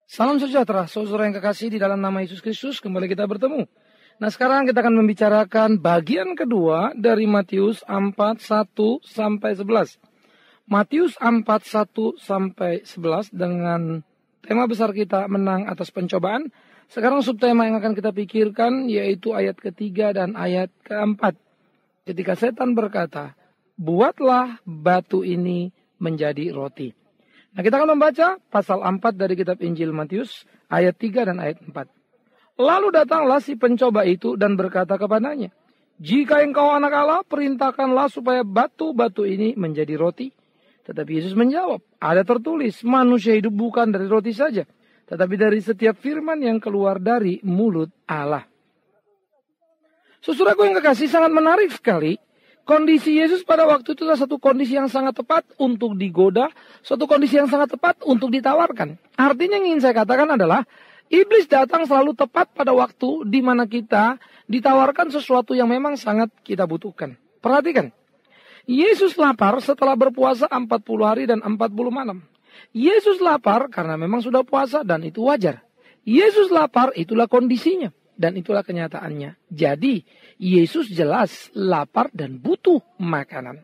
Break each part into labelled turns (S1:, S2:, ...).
S1: Salam sejahtera, saudara yang kekasih di dalam nama Yesus Kristus, kembali kita bertemu. Nah, sekarang kita akan membicarakan bagian kedua dari Matius 4:1 sampai 11. Matius 4:1 sampai 11 dengan tema besar kita menang atas pencobaan. Sekarang subtema yang akan kita pikirkan yaitu ayat ketiga dan ayat keempat. Ketika setan berkata, "Buatlah batu ini menjadi roti." Nah, kita akan membaca pasal 4 dari kitab Injil Matius, ayat 3 dan ayat 4. Lalu datanglah si pencoba itu dan berkata kepadanya, "Jika engkau anak Allah, perintahkanlah supaya batu-batu ini menjadi roti." Tetapi Yesus menjawab, "Ada tertulis, manusia hidup bukan dari roti saja, tetapi dari setiap firman yang keluar dari mulut Allah." Saudaraku yang kekasih, sangat menarik sekali. Kondisi Yesus pada waktu itu adalah satu kondisi yang sangat tepat untuk digoda, suatu kondisi yang sangat tepat untuk ditawarkan. Artinya yang ingin saya katakan adalah, iblis datang selalu tepat pada waktu di mana kita ditawarkan sesuatu yang memang sangat kita butuhkan. Perhatikan, Yesus lapar setelah berpuasa 40 hari dan 40 malam. Yesus lapar karena memang sudah puasa dan itu wajar. Yesus lapar, itulah kondisinya. Dan itulah kenyataannya. Jadi, Yesus jelas lapar dan butuh makanan.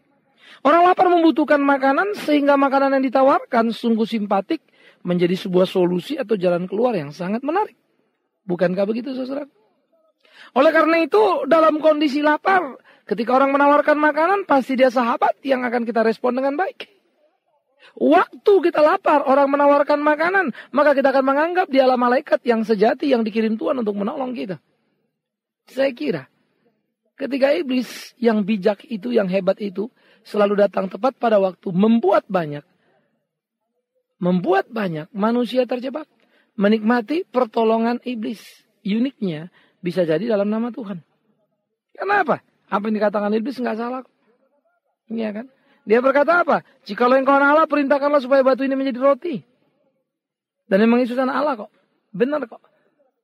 S1: Orang lapar membutuhkan makanan sehingga makanan yang ditawarkan sungguh simpatik menjadi sebuah solusi atau jalan keluar yang sangat menarik. Bukankah begitu, saudara? Oleh karena itu, dalam kondisi lapar, ketika orang menawarkan makanan, pasti dia sahabat yang akan kita respon dengan baik. Waktu kita lapar, orang menawarkan makanan, maka kita akan menganggap dialah malaikat yang sejati yang dikirim Tuhan untuk menolong kita. Saya kira, ketika iblis yang bijak itu, yang hebat itu, selalu datang tepat pada waktu, membuat banyak manusia terjebak, menikmati pertolongan iblis. Uniknya, bisa jadi dalam nama Tuhan. Kenapa? Apa yang dikatakan iblis nggak salah. Iya kan? Dia berkata apa? "Jikalau engkau anak Allah, perintahkanlah supaya batu ini menjadi roti." Dan memang Yesus anak Allah kok. Benar kok.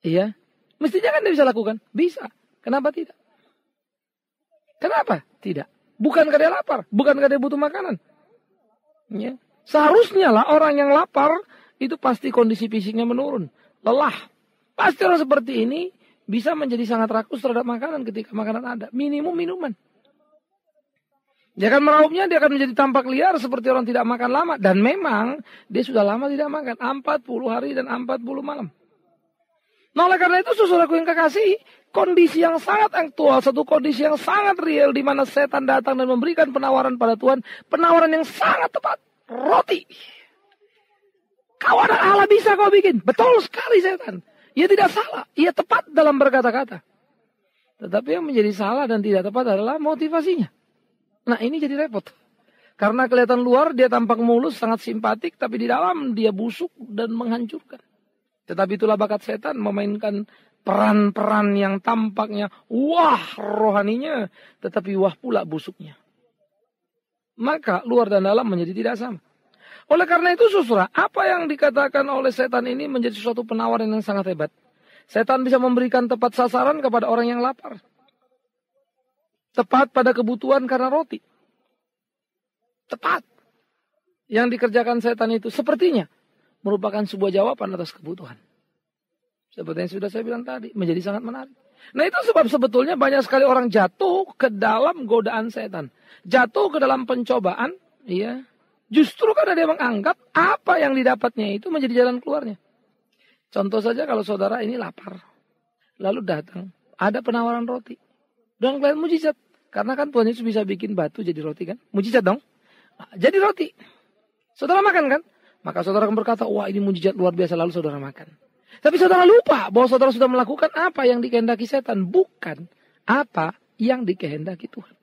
S1: Iya. Mestinya kan dia bisa lakukan. Bisa. Kenapa tidak? Kenapa tidak? Bukankah dia lapar? Bukankah dia butuh makanan? Ya. Seharusnya lah orang yang lapar itu pasti kondisi fisiknya menurun. Lelah. Pasti orang seperti ini bisa menjadi sangat rakus terhadap makanan ketika makanan ada. Minimum minuman. Dia akan meraupnya, dia akan menjadi tampak liar seperti orang tidak makan lama. Dan memang dia sudah lama tidak makan. 40 hari dan 40 malam. Nah, oleh karena itu saudaraku yang kekasih, kondisi yang sangat aktual, satu kondisi yang sangat real di mana setan datang dan memberikan penawaran pada Tuhan. Penawaran yang sangat tepat. Roti. Kau anak Allah, bisa kau bikin. Betul sekali setan. Ia tidak salah. Ia tepat dalam berkata-kata. Tetapi yang menjadi salah dan tidak tepat adalah motivasinya. Nah, ini jadi repot. Karena kelihatan luar dia tampak mulus, sangat simpatik, tapi di dalam dia busuk dan menghancurkan. Tetapi itulah bakat setan, memainkan peran-peran yang tampaknya wah rohaninya, tetapi wah pula busuknya. Maka luar dan dalam menjadi tidak sama. Oleh karena itu saudara, apa yang dikatakan oleh setan ini menjadi suatu penawaran yang sangat hebat. Setan bisa memberikan tepat sasaran kepada orang yang lapar. Tepat pada kebutuhan karena roti. Tepat. Yang dikerjakan setan itu sepertinya merupakan sebuah jawaban atas kebutuhan. Seperti yang sudah saya bilang tadi, menjadi sangat menarik. Nah, itu sebab sebetulnya banyak sekali orang jatuh ke dalam godaan setan. Jatuh ke dalam pencobaan, ya. Justru karena dia menganggap apa yang didapatnya itu menjadi jalan keluarnya. Contoh saja kalau saudara ini lapar. Lalu datang, ada penawaran roti. Dan kalian mujizat. Karena kan Tuhan Yesus bisa bikin batu jadi roti kan. Mujizat dong. Jadi roti. Saudara makan kan. Maka saudara akan berkata, wah ini mujizat luar biasa. Lalu saudara makan. Tapi saudara lupa bahwa saudara sudah melakukan apa yang dikehendaki setan. Bukan apa yang dikehendaki Tuhan.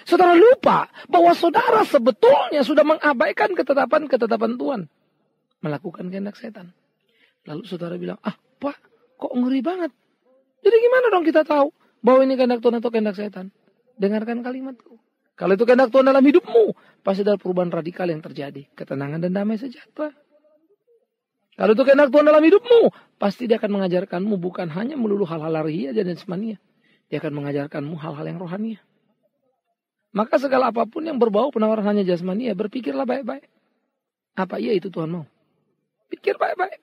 S1: Saudara lupa bahwa saudara sebetulnya sudah mengabaikan ketetapan Tuhan. Melakukan kehendak setan. Lalu saudara bilang, Pak kok ngeri banget. Jadi gimana dong kita tahu bahwa ini kehendak Tuhan atau kehendak setan? Dengarkan kalimatku. Kalau itu kehendak Tuhan dalam hidupmu, pasti ada perubahan radikal yang terjadi. Ketenangan dan damai sejahtera. Kalau itu kehendak Tuhan dalam hidupmu, pasti dia akan mengajarkanmu bukan hanya melulu hal-hal lahiriah dan jasmania. Dia akan mengajarkanmu hal-hal yang rohania. Maka segala apapun yang berbau penawaran hanya jasmania, berpikirlah baik-baik. Apa iya itu Tuhan mau? Pikir baik-baik.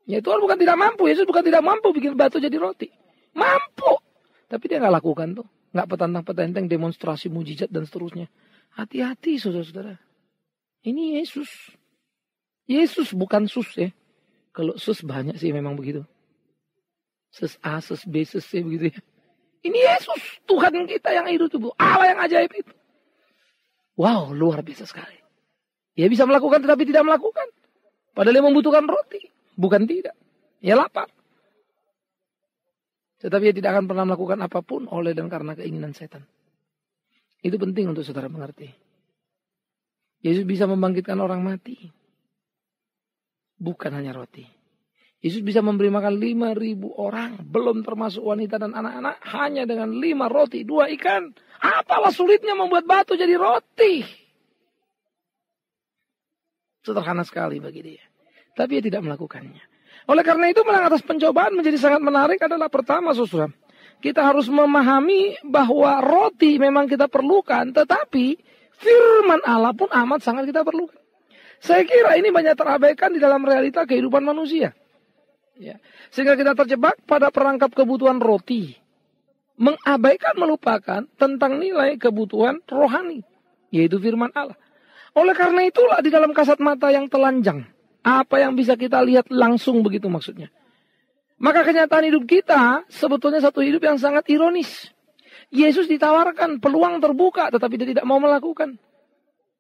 S1: Ya Tuhan bukan tidak mampu. Yesus bukan tidak mampu bikin batu jadi roti. Mampu. Tapi dia nggak lakukan tuh. Nggak petantang-petenteng demonstrasi mujizat dan seterusnya. Hati-hati saudara-saudara. Ini Yesus. Yesus bukan sus ya. Kalau sus banyak sih memang begitu. Sus A, sus B, sus C begitu ya. Ini Yesus. Tuhan kita yang hidup itu. Allah yang ajaib itu. Wow, luar biasa sekali. Dia bisa melakukan tetapi tidak melakukan. Padahal dia membutuhkan roti. Bukan tidak. Dia lapar. Tetapi dia tidak akan pernah melakukan apapun oleh dan karena keinginan setan. Itu penting untuk saudara mengerti. Yesus bisa membangkitkan orang mati. Bukan hanya roti. Yesus bisa memberi makan 5.000 orang. Belum termasuk wanita dan anak-anak. Hanya dengan 5 roti, 2 ikan. Apalah sulitnya membuat batu jadi roti. Sederhana sekali bagi dia. Tapi dia tidak melakukannya. Oleh karena itu menang atas pencobaan menjadi sangat menarik adalah pertama saudara. Kita harus memahami bahwa roti memang kita perlukan. Tetapi firman Allah pun amat sangat kita perlukan. Saya kira ini banyak terabaikan di dalam realita kehidupan manusia. Ya. Sehingga kita terjebak pada perangkap kebutuhan roti. Mengabaikan, melupakan tentang nilai kebutuhan rohani. Yaitu firman Allah. Oleh karena itulah di dalam kasat mata yang telanjang. Apa yang bisa kita lihat langsung begitu maksudnya. Maka kenyataan hidup kita sebetulnya satu hidup yang sangat ironis. Yesus ditawarkan peluang terbuka tetapi dia tidak mau melakukan.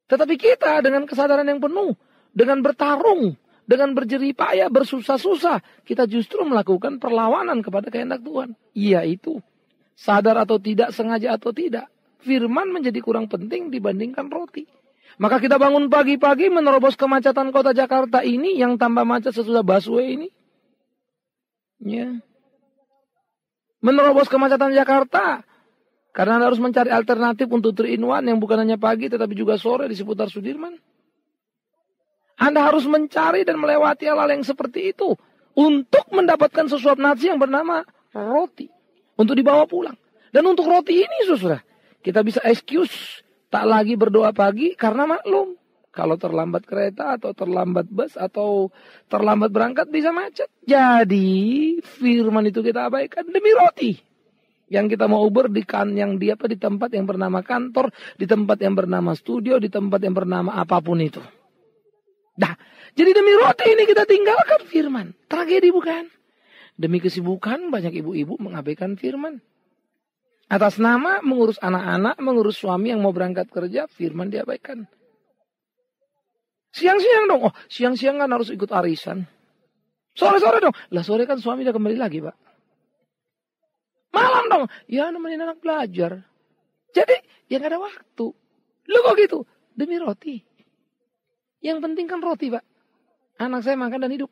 S1: Tetapi kita dengan kesadaran yang penuh. Dengan bertarung. Dengan berjerih payah, bersusah-susah. Kita justru melakukan perlawanan kepada kehendak Tuhan. Yaitu sadar atau tidak, sengaja atau tidak. Firman menjadi kurang penting dibandingkan roti. Maka kita bangun pagi-pagi menerobos kemacetan kota Jakarta ini yang tambah macet sesudah busway ini. Ya. Menerobos kemacetan Jakarta. Karena Anda harus mencari alternatif untuk 3-in-1 yang bukan hanya pagi tetapi juga sore di seputar Sudirman. Anda harus mencari dan melewati hal-hal yang seperti itu. Untuk mendapatkan sesuap nasi yang bernama roti. Untuk dibawa pulang. Dan untuk roti ini saudara. Kita bisa excuse. Tak lagi berdoa pagi karena maklum. Kalau terlambat kereta atau terlambat bus atau terlambat berangkat bisa macet. Jadi firman itu kita abaikan demi roti. Yang kita mau uber di tempat yang bernama kantor. Di tempat yang bernama studio. Di tempat yang bernama apapun itu. Nah, jadi demi roti ini kita tinggalkan firman. Tragedi bukan? Demi kesibukan banyak ibu-ibu mengabaikan firman. Atas nama mengurus anak-anak, mengurus suami yang mau berangkat kerja, firman diabaikan. Siang-siang dong. Oh, siang-siang kan harus ikut arisan. Sore-sore dong. Lah sore kan suami udah kembali lagi, Pak. Malam dong. Ya nemenin anak belajar. Jadi, ya gak ada waktu. Lu kok gitu? Demi roti. Yang penting kan roti, Pak. Anak saya makan dan hidup.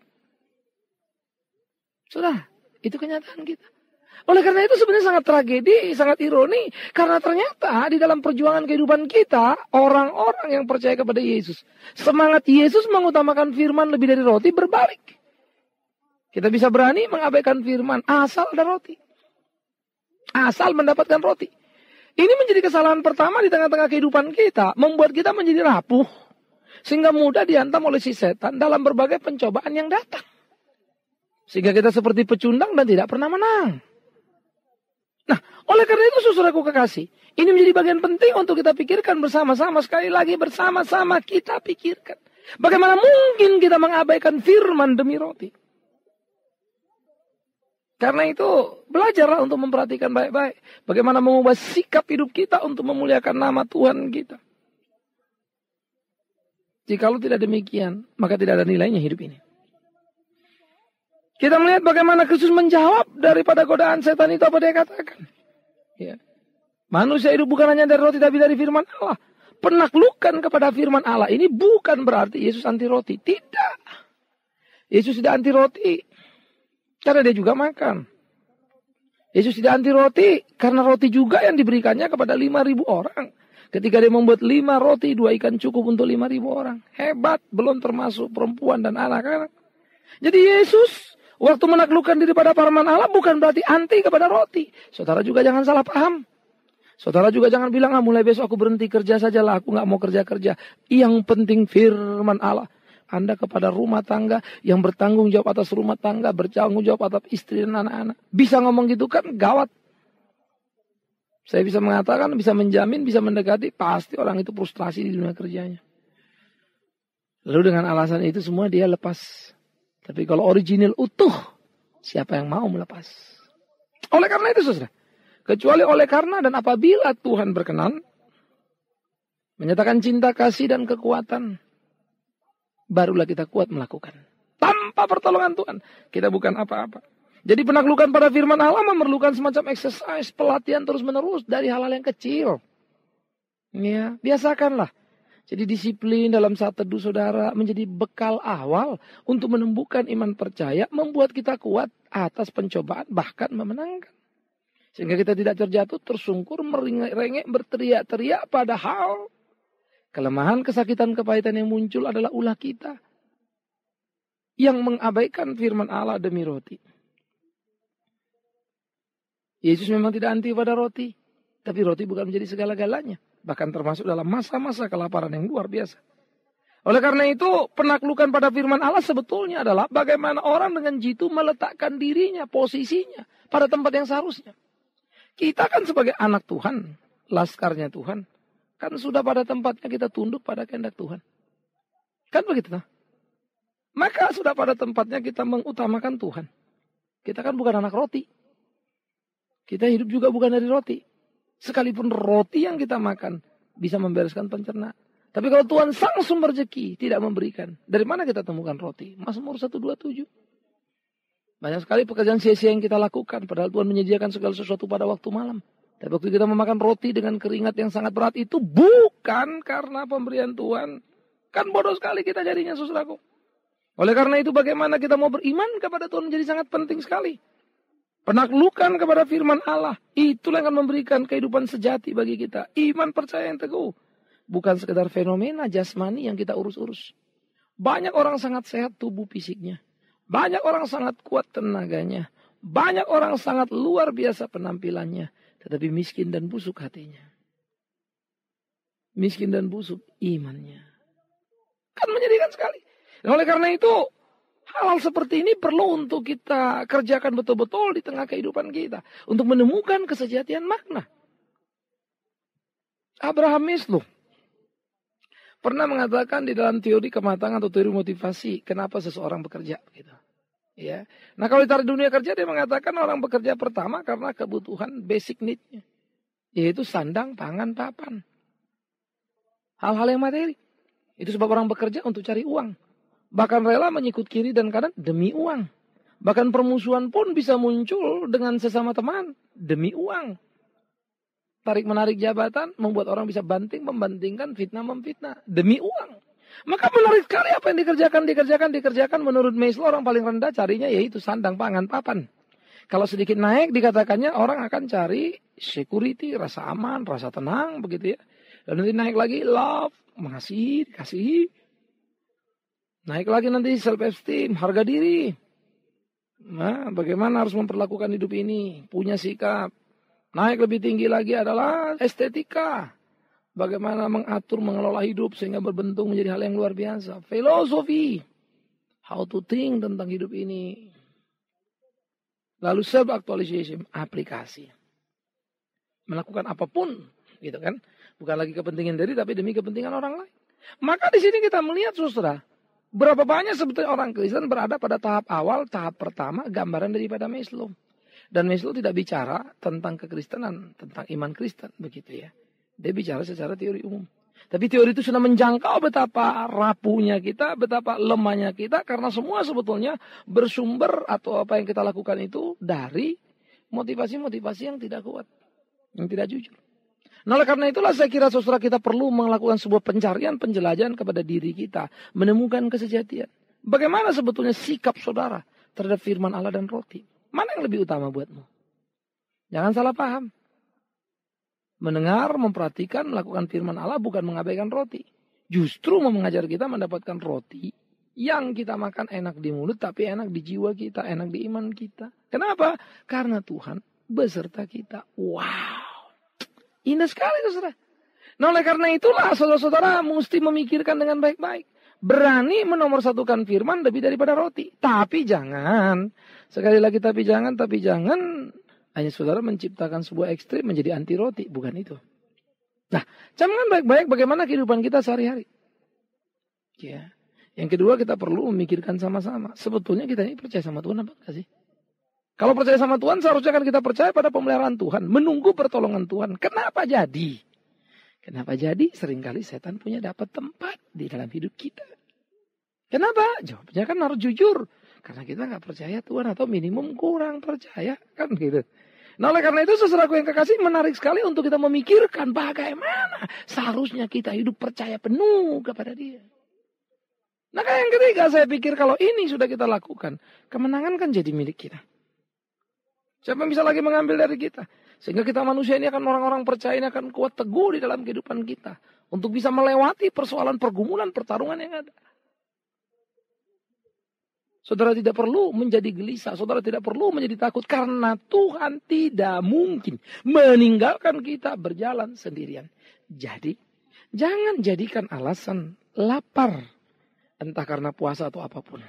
S1: Sudah, itu kenyataan kita. Oleh karena itu sebenarnya sangat tragedi, sangat ironi. Karena ternyata di dalam perjuangan kehidupan kita, orang-orang yang percaya kepada Yesus. Semangat Yesus mengutamakan firman lebih dari roti berbalik. Kita bisa berani mengabaikan firman asal ada roti. Asal mendapatkan roti. Ini menjadi kesalahan pertama di tengah-tengah kehidupan kita. Membuat kita menjadi rapuh. Sehingga mudah dihantam oleh si setan dalam berbagai pencobaan yang datang. Sehingga kita seperti pecundang dan tidak pernah menang. Nah, oleh karena itu saudaraku kekasih, ini menjadi bagian penting untuk kita pikirkan bersama-sama. Sekali lagi bersama-sama kita pikirkan. Bagaimana mungkin kita mengabaikan firman demi roti? Karena itu belajarlah untuk memperhatikan baik-baik. Bagaimana mengubah sikap hidup kita untuk memuliakan nama Tuhan kita. Jikalau tidak demikian, maka tidak ada nilainya hidup ini. Kita melihat bagaimana Kristus menjawab daripada godaan setan itu apa dia katakan. Ya. Manusia hidup bukan hanya dari roti tapi dari firman Allah. Penaklukan kepada firman Allah ini bukan berarti Yesus anti roti. Tidak. Yesus tidak anti roti. Karena dia juga makan. Yesus tidak anti roti. Karena roti juga yang diberikannya kepada 5.000 orang. Ketika dia membuat 5 roti, 2 ikan cukup untuk 5.000 orang. Hebat. Belum termasuk perempuan dan anak-anak. Jadi Yesus waktu menaklukkan diri pada firman Allah bukan berarti anti kepada roti. Saudara juga jangan salah paham. Saudara juga jangan bilang, mulai besok aku berhenti kerja sajalah. Aku gak mau kerja-kerja. Yang penting firman Allah. Anda kepada rumah tangga yang bertanggung jawab atas rumah tangga, bertanggung jawab atas istri dan anak-anak. Bisa ngomong gitu kan gawat. Saya bisa mengatakan, bisa menjamin, bisa mendekati, pasti orang itu frustrasi di dunia kerjanya. Lalu dengan alasan itu semua dia lepas. Tapi kalau original utuh, siapa yang mau melepas? Oleh karena itu saudara, kecuali oleh karena dan apabila Tuhan berkenan, menyatakan cinta, kasih, dan kekuatan, barulah kita kuat melakukan. Tanpa pertolongan Tuhan, kita bukan apa-apa. Jadi penaklukan pada firman Allah memerlukan semacam exercise, pelatihan terus-menerus dari hal-hal yang kecil. Ya, biasakanlah. Jadi disiplin dalam saat teduh saudara menjadi bekal awal untuk menumbuhkan iman percaya, membuat kita kuat atas pencobaan, bahkan memenangkan. Sehingga kita tidak terjatuh, tersungkur, merengek, berteriak-teriak, padahal kelemahan, kesakitan, kepahitan yang muncul adalah ulah kita yang mengabaikan firman Allah demi roti. Yesus memang tidak anti pada roti, tapi roti bukan menjadi segala-galanya, bahkan termasuk dalam masa-masa kelaparan yang luar biasa. Oleh karena itu, penaklukan pada firman Allah sebetulnya adalah bagaimana orang dengan jitu meletakkan dirinya, posisinya pada tempat yang seharusnya. Kita kan sebagai anak Tuhan, laskarnya Tuhan, kan sudah pada tempatnya kita tunduk pada kehendak Tuhan. Kan begitu nah? Maka sudah pada tempatnya kita mengutamakan Tuhan. Kita kan bukan anak roti. Kita hidup juga bukan dari roti. Sekalipun roti yang kita makan bisa membereskan pencernaan. Tapi kalau Tuhan sang sumber rezeki tidak memberikan, dari mana kita temukan roti? Mazmur 127. Banyak sekali pekerjaan sia-sia yang kita lakukan, padahal Tuhan menyediakan segala sesuatu pada waktu malam. Tapi waktu kita memakan roti dengan keringat yang sangat berat itu bukan karena pemberian Tuhan. Kan bodoh sekali kita jadinya, saudaraku. Oleh karena itu bagaimana kita mau beriman kepada Tuhan menjadi sangat penting sekali. Penaklukan kepada firman Allah, itulah yang akan memberikan kehidupan sejati bagi kita. Iman percaya yang teguh. Bukan sekedar fenomena jasmani yang kita urus-urus. Banyak orang sangat sehat tubuh fisiknya. Banyak orang sangat kuat tenaganya. Banyak orang sangat luar biasa penampilannya. Tetapi miskin dan busuk hatinya. Miskin dan busuk imannya. Kan menyedihkan sekali. Dan oleh karena itu, hal-hal seperti ini perlu untuk kita kerjakan betul-betul di tengah kehidupan kita. Untuk menemukan kesejatian makna. Abraham Maslow pernah mengatakan di dalam teori kematangan atau teori motivasi, kenapa seseorang bekerja. Gitu. Ya. Nah kalau ditarik dunia kerja, dia mengatakan orang bekerja pertama karena kebutuhan basic need-nya. Yaitu sandang, pangan, papan. Hal-hal yang materi. Itu sebab orang bekerja untuk cari uang. Bahkan rela menyikut kiri dan kanan demi uang. Bahkan permusuhan pun bisa muncul dengan sesama teman demi uang. Tarik-menarik jabatan membuat orang bisa banting, membantingkan, fitnah, memfitnah. Demi uang. Maka menarik sekali apa yang dikerjakan. Menurut Maslow orang paling rendah carinya yaitu sandang, pangan, papan. Kalau sedikit naik dikatakannya orang akan cari security, rasa aman, rasa tenang, begitu ya. Dan nanti naik lagi love, mengasihi, dikasihi. Naik lagi nanti self-esteem, harga diri. Nah, bagaimana harus memperlakukan hidup ini, punya sikap. Naik lebih tinggi lagi adalah estetika. Bagaimana mengatur, mengelola hidup sehingga berbentuk menjadi hal yang luar biasa. Filosofi. How to think tentang hidup ini. Lalu self-actualization, aplikasi. Melakukan apapun, gitu kan. Bukan lagi kepentingan diri, tapi demi kepentingan orang lain. Maka di sini kita melihat, saudara, berapa banyak sebetulnya orang Kristen berada pada tahap awal, tahap pertama, gambaran daripada Maslow. Dan Maslow tidak bicara tentang kekristenan, tentang iman Kristen, begitu ya. Dia bicara secara teori umum. Tapi teori itu sudah menjangkau betapa rapuhnya kita, betapa lemahnya kita, karena semua sebetulnya bersumber atau apa yang kita lakukan itu dari motivasi-motivasi yang tidak kuat, yang tidak jujur. Nah, oleh karena itulah saya kira saudara kita perlu melakukan sebuah pencarian, penjelajahan kepada diri kita, menemukan kesejatian. Bagaimana sebetulnya sikap saudara terhadap firman Allah dan roti? Mana yang lebih utama buatmu? Jangan salah paham. Mendengar, memperhatikan, melakukan firman Allah bukan mengabaikan roti. Justru mau mengajar kita mendapatkan roti yang kita makan enak di mulut, tapi enak di jiwa kita, enak di iman kita. Kenapa? Karena Tuhan beserta kita. Wow. Indah sekali, saudara. Nah, oleh karena itulah saudara-saudara mesti memikirkan dengan baik-baik. Berani menomorsatukan firman lebih daripada roti. Tapi jangan. Sekali lagi tapi jangan. Hanya saudara menciptakan sebuah ekstrim menjadi anti roti. Bukan itu. Nah, camkan baik-baik bagaimana kehidupan kita sehari-hari. Ya. Yang kedua kita perlu memikirkan sama-sama. Sebetulnya kita ini percaya sama Tuhan apa enggak sih? Kalau percaya sama Tuhan seharusnya kan kita percaya pada pemeliharaan Tuhan. Menunggu pertolongan Tuhan. Kenapa jadi? Kenapa jadi? Seringkali setan punya dapat tempat di dalam hidup kita. Kenapa? Jawabnya kan harus jujur. Karena kita nggak percaya Tuhan atau minimum kurang percaya. Kan gitu. Nah oleh karena itu saudaraku yang kekasih menarik sekali untuk kita memikirkan bagaimana seharusnya kita hidup percaya penuh kepada Dia. Nah yang ketiga saya pikir kalau ini sudah kita lakukan. Kemenangan kan jadi milik kita. Siapa yang bisa lagi mengambil dari kita? Sehingga kita manusia ini akan orang-orang percaya ini akan kuat teguh di dalam kehidupan kita. Untuk bisa melewati persoalan pergumulan pertarungan yang ada. Saudara tidak perlu menjadi gelisah. Saudara tidak perlu menjadi takut. Karena Tuhan tidak mungkin meninggalkan kita berjalan sendirian. Jadi jangan jadikan alasan lapar. Entah karena puasa atau apapun.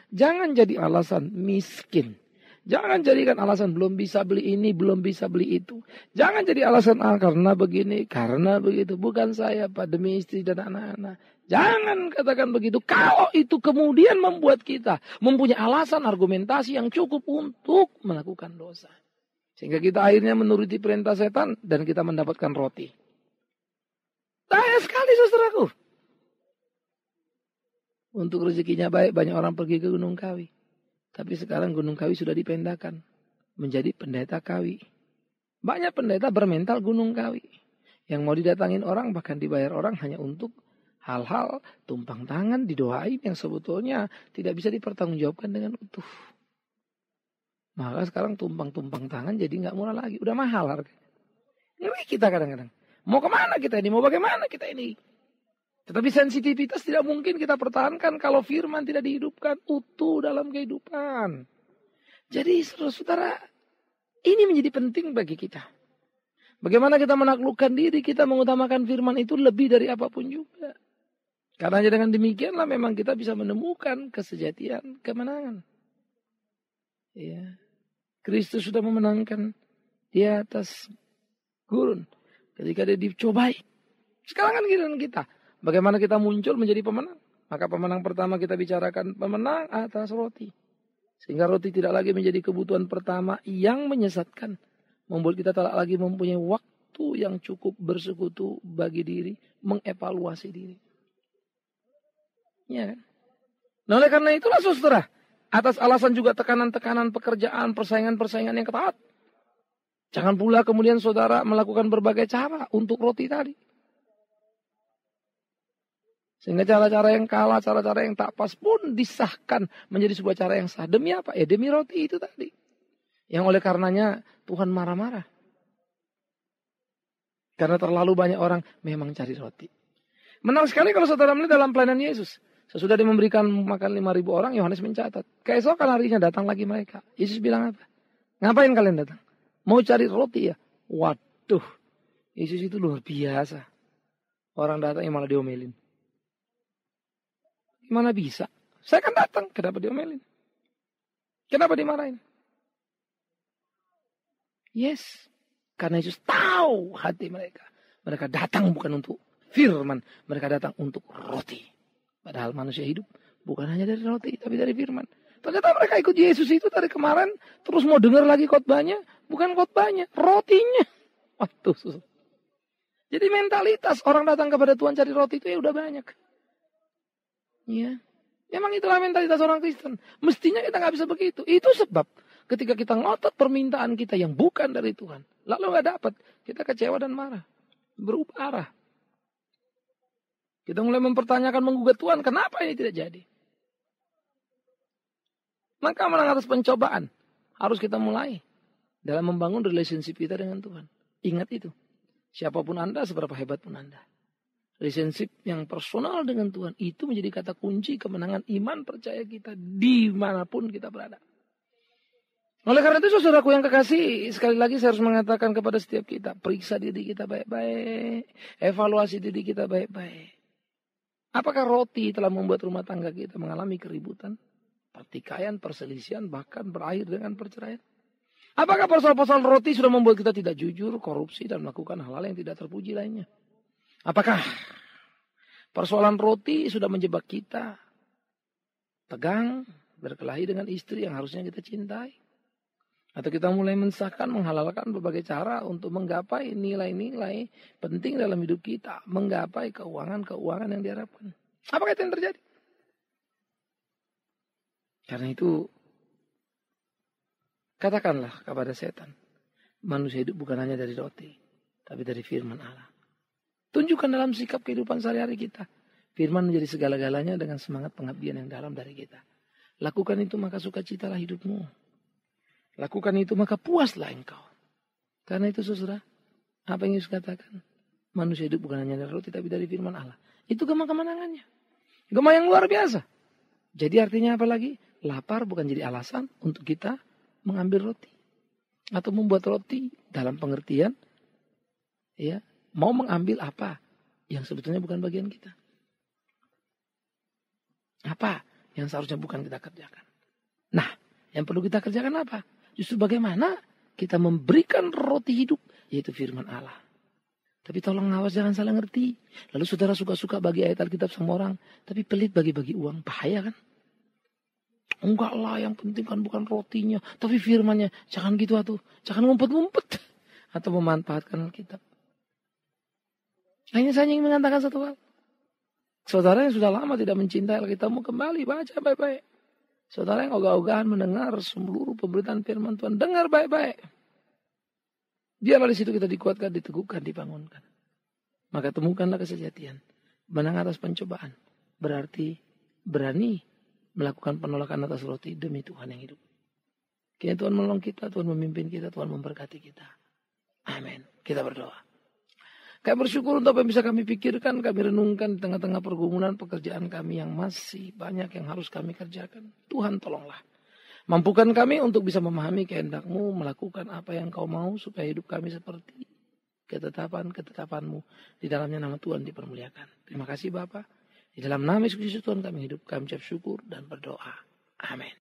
S1: Jangan jadi alasan miskin. Jangan jadikan alasan belum bisa beli ini, belum bisa beli itu. Jangan jadi alasan karena begini, karena begitu. Bukan saya, Pak, demi istri dan anak-anak. Jangan katakan begitu. Kalau itu kemudian membuat kita mempunyai alasan argumentasi yang cukup untuk melakukan dosa. Sehingga kita akhirnya menuruti perintah setan dan kita mendapatkan roti. Sayang sekali saudaraku. Untuk rezekinya baik, banyak orang pergi ke Gunung Kawi. Tapi sekarang Gunung Kawi sudah dipindahkan menjadi pendeta Kawi. Banyak pendeta bermental Gunung Kawi. Yang mau didatangin orang bahkan dibayar orang hanya untuk hal-hal tumpang tangan didoain yang sebetulnya tidak bisa dipertanggungjawabkan dengan utuh. Maka sekarang tumpang-tumpang tangan jadi nggak murah lagi. Udah mahal harganya. Ngeri kita kadang-kadang. Mau kemana kita ini? Mau bagaimana kita ini? Tetapi sensitivitas tidak mungkin kita pertahankan kalau firman tidak dihidupkan utuh dalam kehidupan. Jadi saudara-saudara, ini menjadi penting bagi kita. Bagaimana kita menaklukkan diri, kita mengutamakan firman itu lebih dari apapun juga. Karena dengan demikianlah memang kita bisa menemukan kesejatian, kemenangan. Ya. Kristus sudah memenangkan di atas gurun ketika dia dicobai. Sekarang kan giliran kita. Bagaimana kita muncul menjadi pemenang? Maka pemenang pertama kita bicarakan pemenang atas roti. Sehingga roti tidak lagi menjadi kebutuhan pertama yang menyesatkan. Membuat kita tak lagi mempunyai waktu yang cukup bersekutu bagi diri. Mengevaluasi diri. Ya kan? Nah oleh karena itulah saudara. Atas alasan juga tekanan-tekanan pekerjaan, persaingan-persaingan yang ketat. Jangan pula kemudian saudara melakukan berbagai cara untuk roti tadi. Sehingga cara-cara yang kalah, cara-cara yang tak pas pun disahkan menjadi sebuah cara yang sah. Demi apa? Ya demi roti itu tadi. Yang oleh karenanya Tuhan marah-marah. Karena terlalu banyak orang memang cari roti. Menarik sekali kalau saudara melihat dalam pelayanan Yesus. Sesudah dia memberikan makan 5.000 orang, Yohanes mencatat. Keesokan harinya datang lagi mereka. Yesus bilang apa? Ngapain kalian datang? Mau cari roti ya? Waduh. Yesus itu luar biasa. Orang datang yang malah diomelin. Gimana bisa? Saya kan datang. Kenapa diomelin? Kenapa dimarahin? Yes. Karena Yesus tahu hati mereka. Mereka datang bukan untuk firman. Mereka datang untuk roti. Padahal manusia hidup bukan hanya dari roti, tapi dari firman. Ternyata mereka ikut Yesus itu dari kemarin. Terus mau dengar lagi khotbahnya. Bukan khotbahnya, rotinya. Waduh, susah. Jadi mentalitas orang datang kepada Tuhan cari roti itu ya udah banyak. Ya, memang itulah mentalitas orang Kristen. Mestinya kita nggak bisa begitu. Itu sebab ketika kita ngotot permintaan kita yang bukan dari Tuhan, lalu nggak dapat, kita kecewa dan marah, berubah arah. Kita mulai mempertanyakan, menggugat Tuhan, kenapa ini tidak jadi? Maka menang atas pencobaan harus kita mulai dalam membangun relationship kita dengan Tuhan. Ingat itu, siapapun Anda, seberapa hebat pun Anda. Relationship yang personal dengan Tuhan itu menjadi kata kunci kemenangan iman percaya kita dimanapun kita berada. Oleh karena itu saudaraku yang kekasih, sekali lagi saya harus mengatakan kepada setiap kita, periksa diri kita baik-baik, evaluasi diri kita baik-baik. Apakah roti telah membuat rumah tangga kita mengalami keributan, pertikaian, perselisihan, bahkan berakhir dengan perceraian? Apakah persoalan-persoalan roti sudah membuat kita tidak jujur, korupsi, dan melakukan hal-hal yang tidak terpuji lainnya? Apakah persoalan roti sudah menjebak kita tegang, berkelahi dengan istri yang harusnya kita cintai? Atau kita mulai mensahkan, menghalalkan berbagai cara untuk menggapai nilai-nilai penting dalam hidup kita. Menggapai keuangan-keuangan yang diharapkan. Apakah itu yang terjadi? Karena itu, katakanlah kepada setan, manusia hidup bukan hanya dari roti, tapi dari firman Allah. Tunjukkan dalam sikap kehidupan sehari-hari kita. Firman menjadi segala-galanya dengan semangat pengabdian yang dalam dari kita. Lakukan itu maka sukacitalah hidupmu. Lakukan itu maka puaslah engkau. Karena itu saudara, apa yang Yesus katakan? Manusia hidup bukan hanya dari roti tapi dari firman Allah. Itu gema kemenangannya. Gema yang luar biasa. Jadi artinya apa lagi? Lapar bukan jadi alasan untuk kita mengambil roti. Atau membuat roti dalam pengertian ya, mau mengambil apa yang sebetulnya bukan bagian kita. Apa yang seharusnya bukan kita kerjakan. Nah, yang perlu kita kerjakan apa? Justru bagaimana kita memberikan roti hidup, yaitu firman Allah. Tapi tolong awas jangan salah ngerti. Lalu saudara suka-suka bagi ayat Alkitab sama orang, tapi pelit bagi-bagi uang. Bahaya kan? Enggak lah, yang penting kan bukan rotinya, tapi firmannya. Jangan gitu atuh. Jangan ngumpet-ngumpet. Atau memanfaatkan Alkitab. Hanya saya ingin mengatakan satu hal. Saudara yang sudah lama tidak mencintai Alkitabmu, kembali baca baik-baik. Saudara yang ogah-ogahan mendengar seluruh pemberitaan firman Tuhan, dengar baik-baik. Biarlah di situ kita dikuatkan, diteguhkan, dibangunkan. Maka temukanlah kesejatian. Menang atas pencobaan. Berarti berani melakukan penolakan atas roti demi Tuhan yang hidup. Kiranya Tuhan menolong kita, Tuhan memimpin kita, Tuhan memberkati kita. Amin. Kita berdoa. Kami bersyukur untuk apa yang bisa kami pikirkan, kami renungkan di tengah-tengah pergumulan pekerjaan kami yang masih banyak yang harus kami kerjakan. Tuhan tolonglah. Mampukan kami untuk bisa memahami kehendak-Mu, melakukan apa yang Kau mau supaya hidup kami seperti ketetapan-ketetapan-Mu. Di dalamnya nama Tuhan dipermuliakan. Terima kasih Bapa. Di dalam nama Yesus Kristus Tuhan kami hidup, kami ucap syukur dan berdoa. Amin.